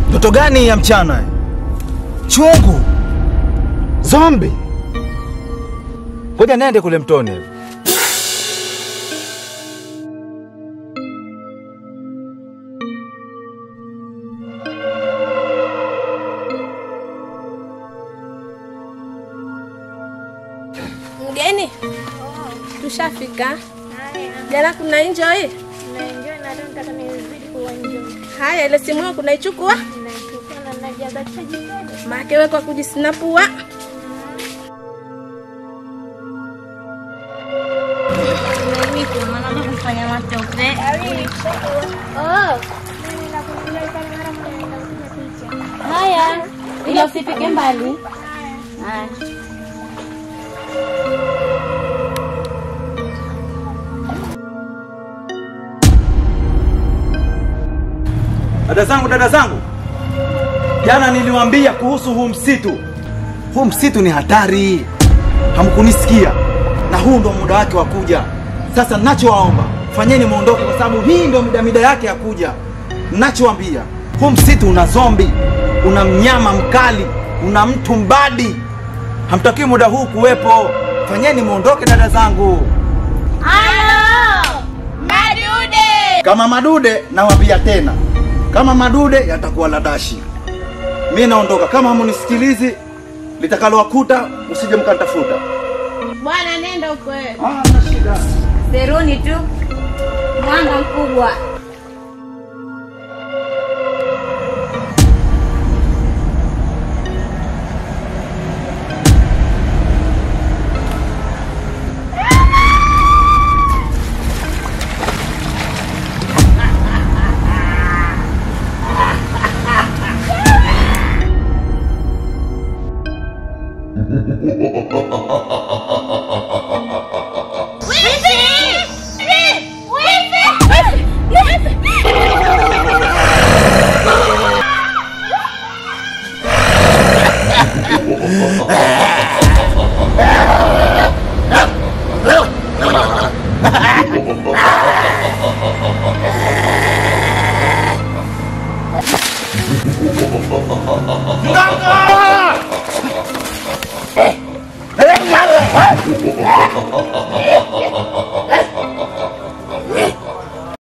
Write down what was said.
Ndoto gani ya mchana? Chungu. Zombie. Ngoja nende kule mtoni. Mgeni? Tushafika. Jana kuna enjoy? Na enjoy na leo nataka nizidi kuenjoy. Haya, ile simu yako unaichukua? Naichukua na najaza chaji. Make wewe kwa kujisnapua. Mimi maana kufanya matope. Oh. Mimi nakuja pale mara moja na picha. Haya, Ila usipike mbali. haya. Dada zangu. Jana niliwaambia kuhusu huu msitu. Huu msitu ni hatari. Hamkunisikia. Na huu ndo muda wake wa kuja. Sasa ninachowaomba, fanyeni muondoke kwa sababu hii ndo mida yake ya kuja. Ninachowaambia, huu msitu una zombi, una mnyama mkali, una mtu mbadi. Hamtaki muda huu kuwepo. Fanyeni muondoke dada zangu. Halo! Madude! Kama madude nawaambia tena. Kama madude yatakuwa ladashi. Mimi naondoka. Kama hamunisikilizi litakalowakuta usije mkanitafuta. Bwana nenda huko wewe. Hamna shida. Seruni tu. Mwanga mkubwa. Mganga!